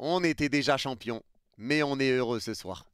On était déjà champion, mais on est heureux ce soir.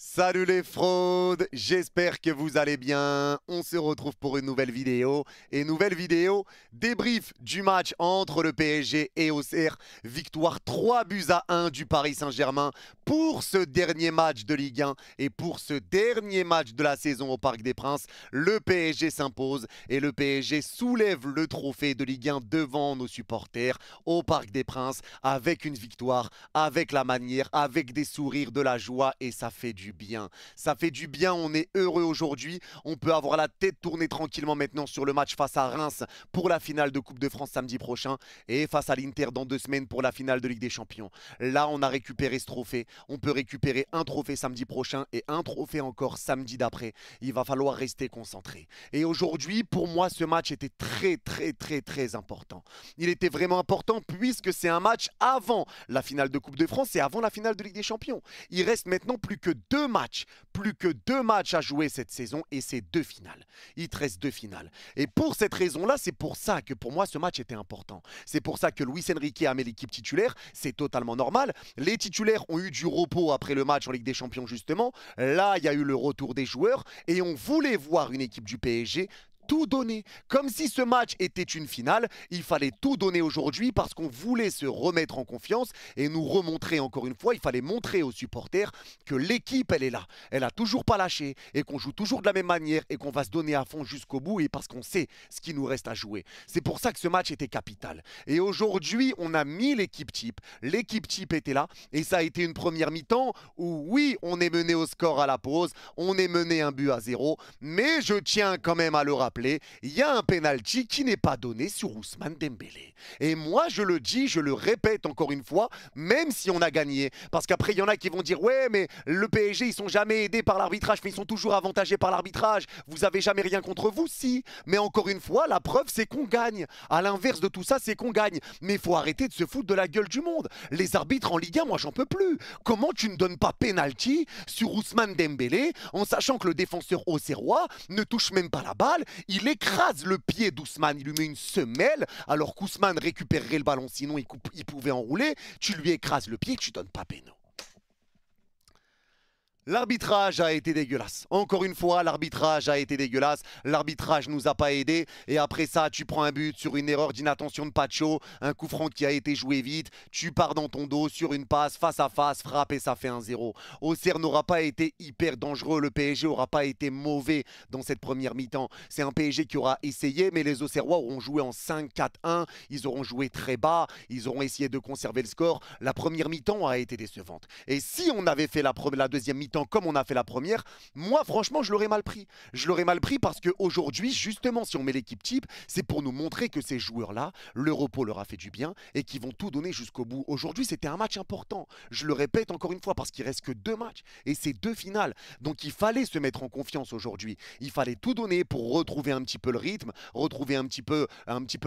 Salut les fraudes, j'espère que vous allez bien. On se retrouve pour une nouvelle vidéo. Et nouvelle vidéo, débrief du match entre le PSG et Auxerre. Victoire 3-1 du Paris Saint-Germain pour ce dernier match de Ligue 1 et pour ce dernier match de la saison au Parc des Princes. Le PSG s'impose et le PSG soulève le trophée de Ligue 1 devant nos supporters au Parc des Princes avec une victoire, avec la manière, avec des sourires, de la joie et ça fait du bien. Ça fait du bien, on est heureux aujourd'hui. On peut avoir la tête tournée tranquillement maintenant sur le match face à Reims pour la finale de Coupe de France samedi prochain et face à l'Inter dans 2 semaines pour la finale de Ligue des Champions. Là, on a récupéré ce trophée. On peut récupérer un trophée samedi prochain et un trophée encore samedi d'après. Il va falloir rester concentré. Et aujourd'hui, pour moi, ce match était très important. Il était vraiment important puisque c'est un match avant la finale de Coupe de France et avant la finale de Ligue des Champions. Il reste maintenant plus que deux matchs à jouer cette saison et c'est 2 finales. Il te reste 2 finales. Et pour cette raison-là, c'est pour ça que pour moi ce match était important. C'est pour ça que Luis Enrique a mis l'équipe titulaire, c'est totalement normal. Les titulaires ont eu du repos après le match en Ligue des Champions justement. Là, il y a eu le retour des joueurs et on voulait voir une équipe du PSG tout donner. Comme si ce match était une finale, il fallait tout donner aujourd'hui parce qu'on voulait se remettre en confiance et nous remontrer encore une fois, il fallait montrer aux supporters que l'équipe, elle est là. Elle a toujours pas lâché et qu'on joue toujours de la même manière et qu'on va se donner à fond jusqu'au bout et parce qu'on sait ce qui nous reste à jouer. C'est pour ça que ce match était capital. Et aujourd'hui, on a mis l'équipe type. L'équipe type était là et ça a été une première mi-temps où oui, on est mené au score à la pause, on est mené 1-0, mais je tiens quand même à le rappeler. Il y a un penalty qui n'est pas donné sur Ousmane Dembélé. Et moi, je le dis, je le répète encore une fois, même si on a gagné. Parce qu'après, il y en a qui vont dire « Ouais, mais le PSG, ils sont jamais aidés par l'arbitrage, mais ils sont toujours avantagés par l'arbitrage. Vous avez jamais rien contre vous ?» Si. Mais encore une fois, la preuve, c'est qu'on gagne. À l'inverse de tout ça, c'est qu'on gagne. Mais il faut arrêter de se foutre de la gueule du monde. Les arbitres en Ligue 1, moi, j'en peux plus. Comment tu ne donnes pas penalty sur Ousmane Dembélé en sachant que le défenseur auxerrois ne touche même pas la balle? Il écrase le pied d'Ousmane, il lui met une semelle, alors qu'Ousmane récupérerait le ballon, sinon il pouvait enrouler. Tu lui écrases le pied, tu donnes pas péno. L'arbitrage a été dégueulasse. Encore une fois, l'arbitrage a été dégueulasse. L'arbitrage nous a pas aidés. Et après ça, tu prends un but sur une erreur d'inattention de Pacho, un coup franc qui a été joué vite. Tu pars dans ton dos sur une passe, face à face, frappe et ça fait 1-0. Auxerre n'aura pas été hyper dangereux. Le PSG n'aura pas été mauvais dans cette première mi-temps. C'est un PSG qui aura essayé, mais les Auxerrois auront joué en 5-4-1. Ils auront joué très bas. Ils auront essayé de conserver le score. La première mi-temps a été décevante. Et si on avait fait la deuxième mi-temps comme on a fait la première, moi franchement je l'aurais mal pris. Je l'aurais mal pris parce qu'aujourd'hui, justement, si on met l'équipe type, c'est pour nous montrer que ces joueurs-là, le repos leur a fait du bien et qu'ils vont tout donner jusqu'au bout. Aujourd'hui, c'était un match important. Je le répète encore une fois parce qu'il reste que 2 matchs et c'est 2 finales. Donc il fallait se mettre en confiance aujourd'hui. Il fallait tout donner pour retrouver un petit peu le rythme, retrouver un petit peu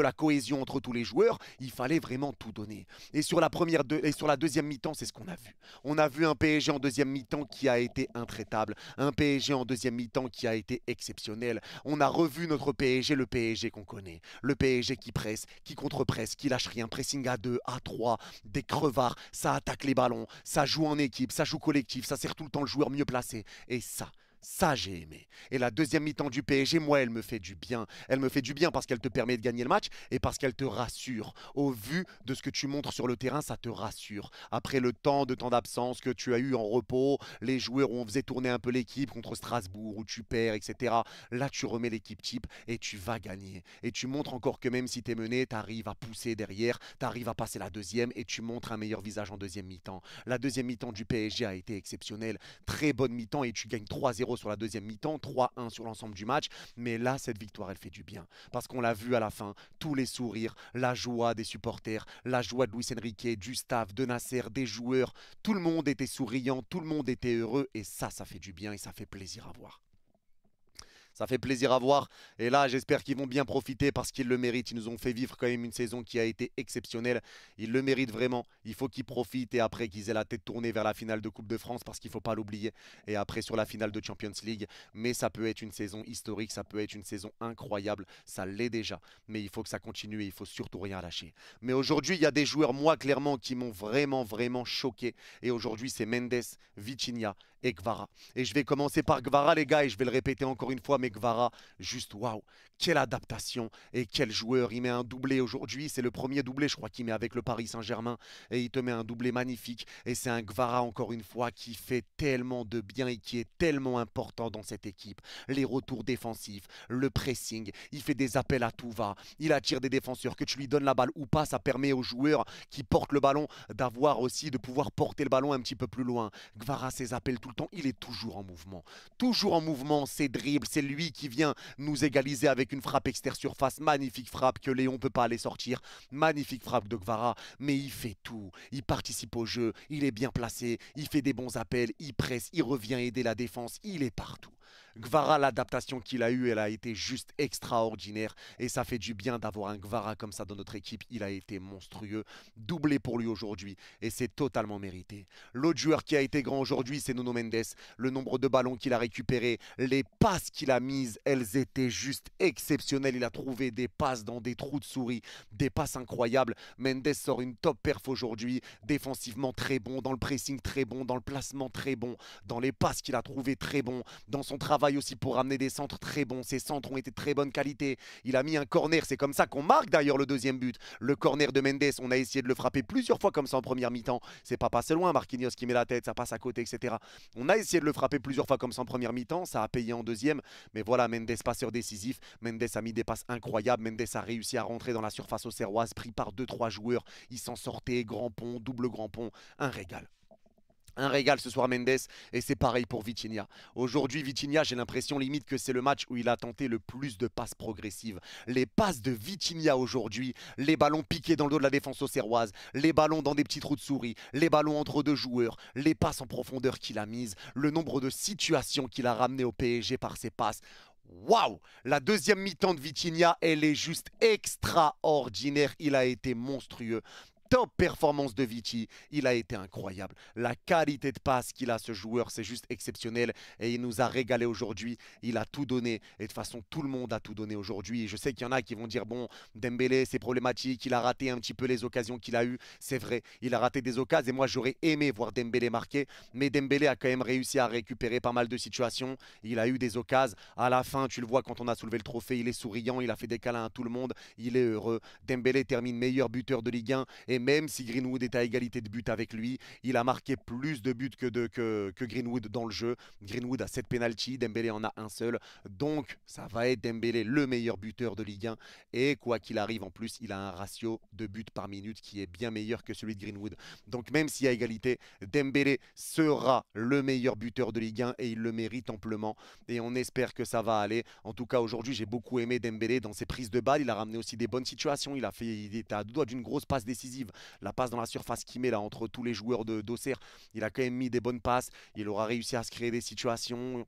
la cohésion entre tous les joueurs. Il fallait vraiment tout donner. Et sur la deuxième mi-temps, c'est ce qu'on a vu. On a vu un PSG en deuxième mi-temps qui a été intraitable, un PSG en deuxième mi-temps qui a été exceptionnel. On a revu notre PSG, le PSG qu'on connaît, le PSG qui presse, qui contre-presse, qui lâche rien, pressing à 2, à 3, des crevards, ça attaque les ballons, ça joue en équipe, ça joue collectif, ça sert tout le temps le joueur mieux placé. Et ça, j'ai aimé. Et la deuxième mi-temps du PSG, moi, elle me fait du bien. Elle me fait du bien parce qu'elle te permet de gagner le match et parce qu'elle te rassure. Au vu de ce que tu montres sur le terrain, ça te rassure. Après le temps d'absence que tu as eu en repos, les joueurs où on faisait tourner un peu l'équipe contre Strasbourg, où tu perds, etc. Là, tu remets l'équipe type et tu vas gagner. Et tu montres encore que même si tu es mené, tu arrives à pousser derrière, tu arrives à passer la deuxième et tu montres un meilleur visage en deuxième mi-temps. La deuxième mi-temps du PSG a été exceptionnelle. Très bonne mi-temps et tu gagnes 3-0 sur la deuxième mi-temps, 3-1 sur l'ensemble du match. Mais là, cette victoire, elle fait du bien. Parce qu'on l'a vu à la fin, tous les sourires, la joie des supporters, la joie de Luis Enrique, du staff, de Nasser, des joueurs. Tout le monde était souriant, tout le monde était heureux. Et ça fait du bien et ça fait plaisir à voir. Ça fait plaisir à voir. Et là, j'espère qu'ils vont bien profiter parce qu'ils le méritent. Ils nous ont fait vivre quand même une saison qui a été exceptionnelle. Ils le méritent vraiment. Il faut qu'ils profitent et après qu'ils aient la tête tournée vers la finale de Coupe de France parce qu'il ne faut pas l'oublier. Et après sur la finale de Champions League. Mais ça peut être une saison historique, ça peut être une saison incroyable. Ça l'est déjà. Mais il faut que ça continue et il faut surtout rien lâcher. Mais aujourd'hui, il y a des joueurs, moi, clairement, qui m'ont vraiment choqué. Et aujourd'hui, c'est Mendes, Vitinha et Kvara. Et je vais commencer par Kvara, les gars, et je vais le répéter encore une fois, mais Kvara, juste waouh, quelle adaptation et quel joueur. Il met un doublé aujourd'hui, c'est le premier doublé, je crois, qu'il met avec le Paris Saint-Germain, et il te met un doublé magnifique. Et c'est un Kvara, encore une fois, qui fait tellement de bien et qui est tellement important dans cette équipe. Les retours défensifs, le pressing, il fait des appels à tout va, il attire des défenseurs, que tu lui donnes la balle ou pas, ça permet aux joueurs qui portent le ballon d'avoir aussi, de pouvoir porter le ballon un petit peu plus loin. Kvara, ses appels tout le temps, il est toujours en mouvement, ses dribbles, c'est lui qui vient nous égaliser avec une frappe extérieure surface, magnifique frappe que Léon ne peut pas aller sortir, magnifique frappe de Kvara, mais il fait tout, il participe au jeu, il est bien placé, il fait des bons appels, il presse, il revient aider la défense, il est partout. Kvara, l'adaptation qu'il a eue, elle a été juste extraordinaire et ça fait du bien d'avoir un Kvara comme ça dans notre équipe. Il a été monstrueux, doublé pour lui aujourd'hui et c'est totalement mérité. L'autre joueur qui a été grand aujourd'hui, c'est Nuno Mendes. Le nombre de ballons qu'il a récupérés, les passes qu'il a mises, elles étaient juste exceptionnelles. Il a trouvé des passes dans des trous de souris, des passes incroyables. Mendes sort une top perf aujourd'hui, défensivement très bon, dans le pressing très bon, dans le placement très bon, dans les passes qu'il a trouvées très bon, dans son travail aussi pour ramener des centres très bons. Ses centres ont été de très bonne qualité. Il a mis un corner, c'est comme ça qu'on marque d'ailleurs le deuxième but. Le corner de Mendes, on a essayé de le frapper plusieurs fois comme ça en première mi-temps. C'est pas passé loin, Marquinhos qui met la tête, ça passe à côté, etc. On a essayé de le frapper plusieurs fois comme ça en première mi-temps, ça a payé en deuxième. Mais voilà, Mendes, passeur décisif. Mendes a mis des passes incroyables. Mendes a réussi à rentrer dans la surface auxerroise, pris par 2-3 joueurs. Il s'en sortait, grand pont, double grand pont, un régal. Un régal ce soir Mendes et c'est pareil pour Vitinha. Aujourd'hui Vitinha, j'ai l'impression limite que c'est le match où il a tenté le plus de passes progressives. Les passes de Vitinha aujourd'hui, les ballons piqués dans le dos de la défense auxerroise, les ballons dans des petits trous de souris, les ballons entre deux joueurs, les passes en profondeur qu'il a mises, le nombre de situations qu'il a ramenées au PSG par ses passes. Waouh! La deuxième mi-temps de Vitinha, elle est juste extraordinaire. Il a été monstrueux. Top performance de Viti, il a été incroyable. La qualité de passe qu'il a ce joueur, c'est juste exceptionnel et il nous a régalé aujourd'hui. Il a tout donné et de toute façon tout le monde a tout donné aujourd'hui. Je sais qu'il y en a qui vont dire bon, Dembélé c'est problématique, il a raté un petit peu les occasions qu'il a eues. C'est vrai, il a raté des occasions et moi j'aurais aimé voir Dembélé marquer, mais Dembélé a quand même réussi à récupérer pas mal de situations. Il a eu des occasions. À la fin, tu le vois quand on a soulevé le trophée, il est souriant, il a fait des câlins à tout le monde, il est heureux. Dembélé termine meilleur buteur de Ligue 1 et même si Greenwood est à égalité de buts avec lui, il a marqué plus de buts que Greenwood dans le jeu. Greenwood a 7 pénaltys, Dembélé en a un seul. Donc, ça va être Dembélé le meilleur buteur de Ligue 1. Et quoi qu'il arrive, en plus, il a un ratio de buts par minute qui est bien meilleur que celui de Greenwood. Donc, même s'il y a égalité, Dembélé sera le meilleur buteur de Ligue 1 et il le mérite amplement. Et on espère que ça va aller. En tout cas, aujourd'hui, j'ai beaucoup aimé Dembélé dans ses prises de balles. Il a ramené aussi des bonnes situations. Il était à deux doigts d'une grosse passe décisive. La passe dans la surface qu'il met là entre tous les joueurs d'Auxerre, il a quand même mis des bonnes passes. Il aura réussi à se créer des situations.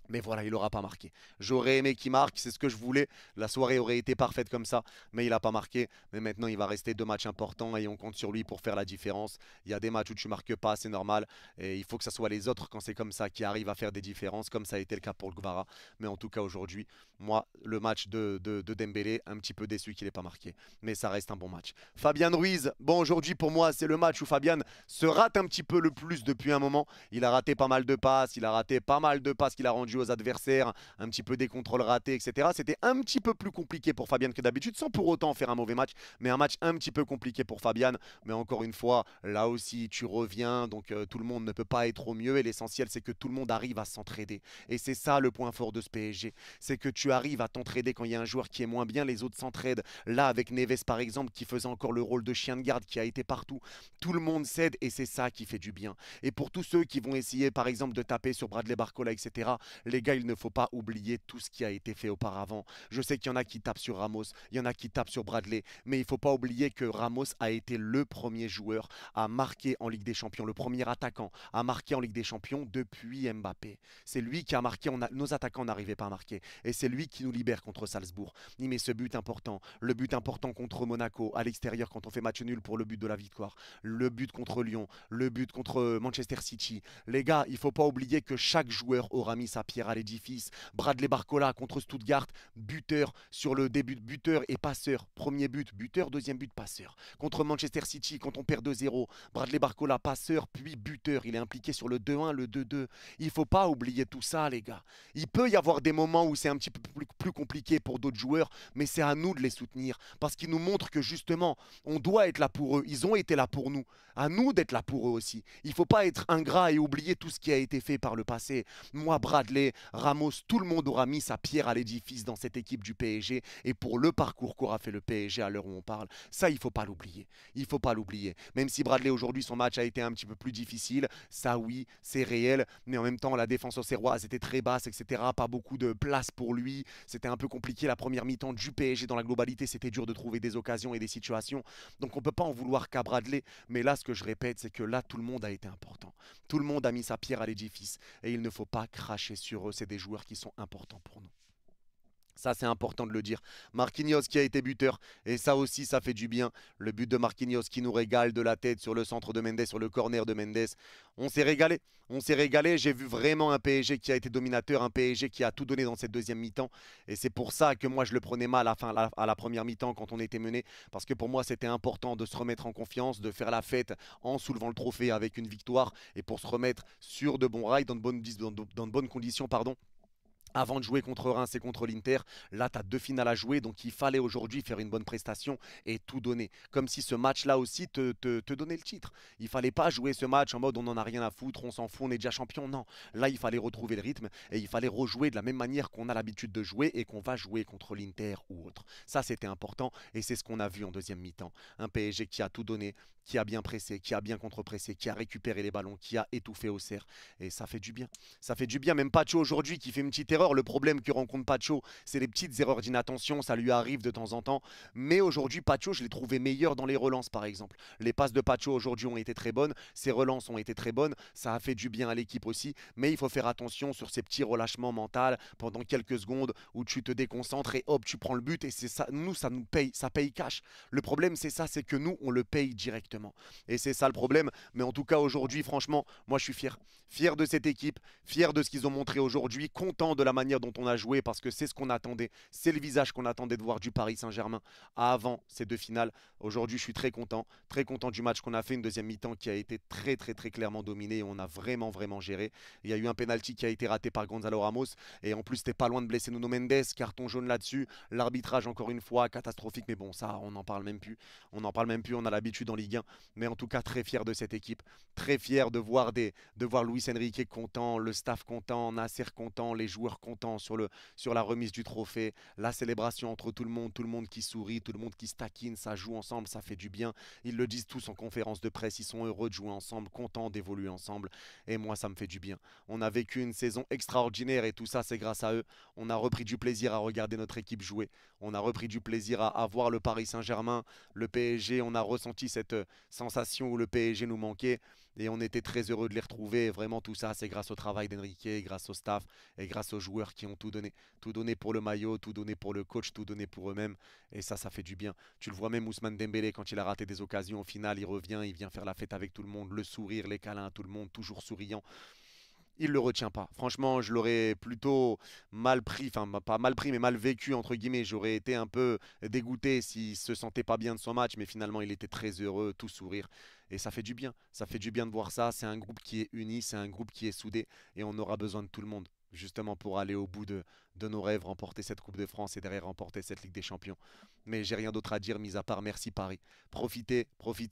Mais voilà, il n'aura pas marqué. J'aurais aimé qu'il marque, c'est ce que je voulais. La soirée aurait été parfaite comme ça, mais il n'a pas marqué. Mais maintenant, il va rester 2 matchs importants et on compte sur lui pour faire la différence. Il y a des matchs où tu ne marques pas, c'est normal. Et il faut que ce soit les autres, quand c'est comme ça, qui arrivent à faire des différences, comme ça a été le cas pour le Kvara. Mais en tout cas, aujourd'hui, moi, le match de Dembélé, un petit peu déçu qu'il n'ait pas marqué. Mais ça reste un bon match. Fabian Ruiz, bon, aujourd'hui, pour moi, c'est le match où Fabian se rate un petit peu le plus depuis un moment. Il a raté pas mal de passes, qu'il a rendues aux adversaires, un petit peu des contrôles ratés, etc. C'était un petit peu plus compliqué pour Fabian que d'habitude, sans pour autant faire un mauvais match, mais un match un petit peu compliqué pour Fabian. Mais encore une fois, là aussi, tu reviens, donc tout le monde ne peut pas être au mieux, et l'essentiel, c'est que tout le monde arrive à s'entraider. Et c'est ça le point fort de ce PSG, c'est que tu arrives à t'entraider quand il y a un joueur qui est moins bien, les autres s'entraident. Là, avec Neves, par exemple, qui faisait encore le rôle de chien de garde, qui a été partout, tout le monde cède, et c'est ça qui fait du bien. Et pour tous ceux qui vont essayer, par exemple, de taper sur Bradley Barcola, etc., Les gars, il ne faut pas oublier tout ce qui a été fait auparavant. Je sais qu'il y en a qui tapent sur Ramos, il y en a qui tapent sur Bradley, mais il ne faut pas oublier que Ramos a été le premier joueur à marquer en Ligue des Champions, le premier attaquant à marquer en Ligue des Champions depuis Mbappé. C'est lui qui a marqué, nos attaquants n'arrivaient pas à marquer, et c'est lui qui nous libère contre Salzbourg. Il met ce but important, le but important contre Monaco, à l'extérieur quand on fait match nul pour le but de la victoire, le but contre Lyon, le but contre Manchester City. Les gars, il ne faut pas oublier que chaque joueur aura mis sa pierre à l'édifice. Bradley Barcola contre Stuttgart, buteur sur le début, buteur et passeur. Premier but, buteur, deuxième but, passeur. Contre Manchester City, quand on perd 2-0, Bradley Barcola, passeur, puis buteur. Il est impliqué sur le 2-1, le 2-2. Il ne faut pas oublier tout ça, les gars. Il peut y avoir des moments où c'est un petit peu plus compliqué pour d'autres joueurs, mais c'est à nous de les soutenir parce qu'ils nous montrent que justement, on doit être là pour eux. Ils ont été là pour nous. À nous d'être là pour eux aussi. Il ne faut pas être ingrat et oublier tout ce qui a été fait par le passé. Moi, Bradley, Ramos, tout le monde aura mis sa pierre à l'édifice dans cette équipe du PSG et pour le parcours qu'aura fait le PSG à l'heure où on parle. Ça, il ne faut pas l'oublier. Il ne faut pas l'oublier. Même si Bradley, aujourd'hui, son match a été un petit peu plus difficile, ça, oui, c'est réel. Mais en même temps, la défense auxerroise était très basse, etc. Pas beaucoup de place pour lui. C'était un peu compliqué la première mi-temps du PSG dans la globalité. C'était dur de trouver des occasions et des situations. Donc, on ne peut pas en vouloir qu'à Bradley. Mais là, ce que je répète, c'est que là, tout le monde a été important. Tout le monde a mis sa pierre à l'édifice. Et il ne faut pas cracher sur eux. C'est des joueurs qui sont importants pour nous. Ça, c'est important de le dire. Marquinhos qui a été buteur. Et ça aussi, ça fait du bien. Le but de Marquinhos qui nous régale de la tête sur le centre de Mendes, sur le corner de Mendes. On s'est régalé. On s'est régalé. J'ai vu vraiment un PSG qui a été dominateur, un PSG qui a tout donné dans cette deuxième mi-temps. Et c'est pour ça que moi, je le prenais mal à la première mi-temps quand on était mené. Parce que pour moi, c'était important de se remettre en confiance, de faire la fête en soulevant le trophée avec une victoire. Et pour se remettre sur de bons rails, dans de bonnes conditions, pardon. Avant de jouer contre Reims et contre l'Inter, là, tu as deux finales à jouer, donc il fallait aujourd'hui faire une bonne prestation et tout donner. Comme si ce match-là aussi te donnait le titre. Il fallait pas jouer ce match en mode on n'en a rien à foutre, on s'en fout, on est déjà champion. Non, là, il fallait retrouver le rythme et il fallait rejouer de la même manière qu'on a l'habitude de jouer et qu'on va jouer contre l'Inter ou autre. Ça, c'était important et c'est ce qu'on a vu en deuxième mi-temps. Un PSG qui a tout donné, qui a bien pressé, qui a bien contre-pressé, qui a récupéré les ballons, qui a étouffé au cerf. Et ça fait du bien. Ça fait du bien. Même Pacho aujourd'hui qui fait une petite erreur. Le problème que rencontre Pacho, c'est les petites erreurs d'inattention. Ça lui arrive de temps en temps. Mais aujourd'hui, Pacho, je l'ai trouvé meilleur dans les relances, par exemple. Les passes de Pacho aujourd'hui ont été très bonnes. Ses relances ont été très bonnes. Ça a fait du bien à l'équipe aussi. Mais il faut faire attention sur ces petits relâchements mentaux pendant quelques secondes où tu te déconcentres et hop, tu prends le but. Et c'est ça, ça nous paye, ça paye cash. Le problème, c'est ça, c'est que nous, on le paye directement. Et c'est ça le problème. Mais en tout cas, aujourd'hui, franchement, moi, je suis fier. Fier de cette équipe, fier de ce qu'ils ont montré aujourd'hui, content de la manière dont on a joué parce que c'est ce qu'on attendait. C'est le visage qu'on attendait de voir du Paris Saint-Germain avant ces deux finales. Aujourd'hui, je suis très content du match qu'on a fait. Une deuxième mi-temps qui a été très clairement dominée et on a vraiment géré. Il y a eu un penalty qui a été raté par Gonzalo Ramos et en plus, c'était pas loin de blesser Nuno Mendes, carton jaune là-dessus. L'arbitrage, encore une fois, catastrophique, mais bon, ça, on n'en parle même plus. On n'en parle même plus, on a l'habitude en Ligue 1. Mais en tout cas, très fier de cette équipe. Très fier de voir Luis Enrique content, le staff content, Nasser content, les joueurs contents sur la remise du trophée, la célébration entre tout le monde qui sourit, tout le monde qui se taquine, ça joue ensemble, ça fait du bien. Ils le disent tous en conférence de presse, ils sont heureux de jouer ensemble, contents d'évoluer ensemble. Et moi, ça me fait du bien. On a vécu une saison extraordinaire et tout ça, c'est grâce à eux. On a repris du plaisir à regarder notre équipe jouer. On a repris du plaisir à voir le Paris Saint-Germain, le PSG. On a ressenti cette sensation où le PSG nous manquait et on était très heureux de les retrouver. Et vraiment, tout ça, c'est grâce au travail d'Enrique, grâce au staff et grâce aux joueurs qui ont tout donné. Tout donné pour le maillot, tout donné pour le coach, tout donné pour eux-mêmes. Et ça fait du bien. Tu le vois même Ousmane Dembélé, quand il a raté des occasions, au final, il revient, il vient faire la fête avec tout le monde, le sourire, les câlins à tout le monde, toujours souriant. Il le retient pas. Franchement, je l'aurais plutôt mal pris, enfin pas mal pris, mais mal vécu, entre guillemets. J'aurais été un peu dégoûté s'il se sentait pas bien de son match, mais finalement, il était très heureux, tout sourire. Et ça fait du bien. Ça fait du bien de voir ça. C'est un groupe qui est uni, c'est un groupe qui est soudé, et on aura besoin de tout le monde, justement pour aller au bout de nos rêves, remporter cette Coupe de France et derrière remporter cette Ligue des Champions. Mais j'ai rien d'autre à dire, mis à part merci Paris. Profitez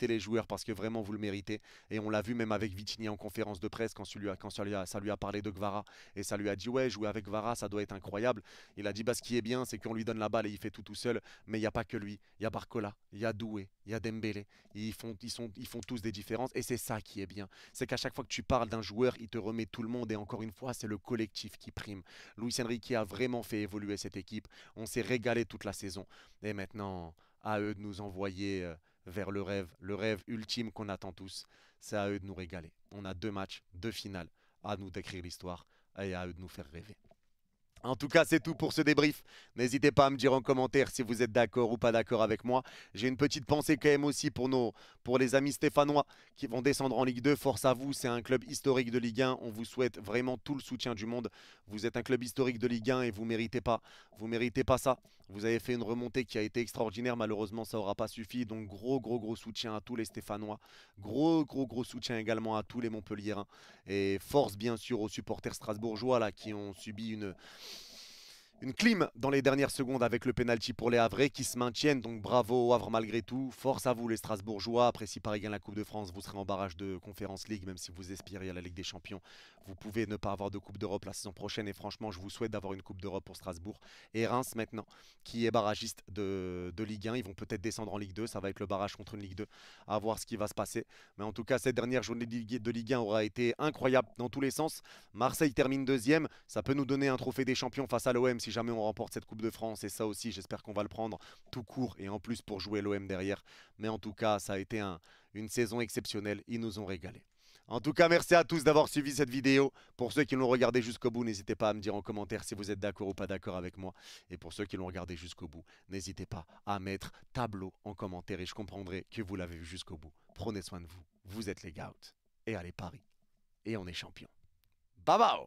les joueurs parce que vraiment vous le méritez. Et on l'a vu même avec Vitinha en conférence de presse quand ça lui a parlé de Gvara. Et ça lui a dit ouais, jouer avec Gvara, ça doit être incroyable. Il a dit bah ce qui est bien, c'est qu'on lui donne la balle et il fait tout seul. Mais il n'y a pas que lui. Il y a Barcola, il y a Doué, il y a Dembélé. Ils font tous des différences et c'est ça qui est bien. C'est qu'à chaque fois que tu parles d'un joueur, il te remet tout le monde et encore une fois, c'est le collectif collectif qui prime. Luis Enrique a vraiment fait évoluer cette équipe. On s'est régalé toute la saison. Et maintenant, à eux de nous envoyer vers le rêve ultime qu'on attend tous. C'est à eux de nous régaler. On a 2 matchs, 2 finales. À nous d'écrire l'histoire et à eux de nous faire rêver. En tout cas, c'est tout pour ce débrief. N'hésitez pas à me dire en commentaire si vous êtes d'accord ou pas d'accord avec moi. J'ai une petite pensée quand même aussi pour les amis stéphanois qui vont descendre en Ligue 2. Force à vous, c'est un club historique de Ligue 1. On vous souhaite vraiment tout le soutien du monde. Vous êtes un club historique de Ligue 1 et vous méritez pas. Vous méritez pas ça. Vous avez fait une remontée qui a été extraordinaire. Malheureusement, ça n'aura pas suffi. Donc gros soutien à tous les Stéphanois. Gros soutien également à tous les Montpelliérains. Et force bien sûr aux supporters strasbourgeois là, qui ont subi une clim dans les dernières secondes avec le penalty pour les Havrais qui se maintiennent. Donc bravo au Havre malgré tout. Force à vous les Strasbourgeois. Après si Paris gagne la Coupe de France, vous serez en barrage de Conference League. Même si vous aspirez à la Ligue des Champions, vous pouvez ne pas avoir de Coupe d'Europe la saison prochaine. Et franchement, je vous souhaite d'avoir une Coupe d'Europe pour Strasbourg. Et Reims maintenant, qui est barragiste de Ligue 1. Ils vont peut-être descendre en Ligue 2. Ça va être le barrage contre une Ligue 2. À voir ce qui va se passer. Mais en tout cas, cette dernière journée de Ligue 1 aura été incroyable dans tous les sens. Marseille termine deuxième. Ça peut nous donner un trophée des champions face à l'OM si jamais on remporte cette Coupe de France. Et ça aussi, j'espère qu'on va le prendre tout court et en plus pour jouer l'OM derrière. Mais en tout cas, ça a été une saison exceptionnelle. Ils nous ont régalé. En tout cas, merci à tous d'avoir suivi cette vidéo. Pour ceux qui l'ont regardé jusqu'au bout, n'hésitez pas à me dire en commentaire si vous êtes d'accord ou pas d'accord avec moi. Et pour ceux qui l'ont regardé jusqu'au bout, n'hésitez pas à mettre tableau en commentaire et je comprendrai que vous l'avez vu jusqu'au bout. Prenez soin de vous. Vous êtes les Gouts. Et allez Paris. Et on est champion. Bye bye.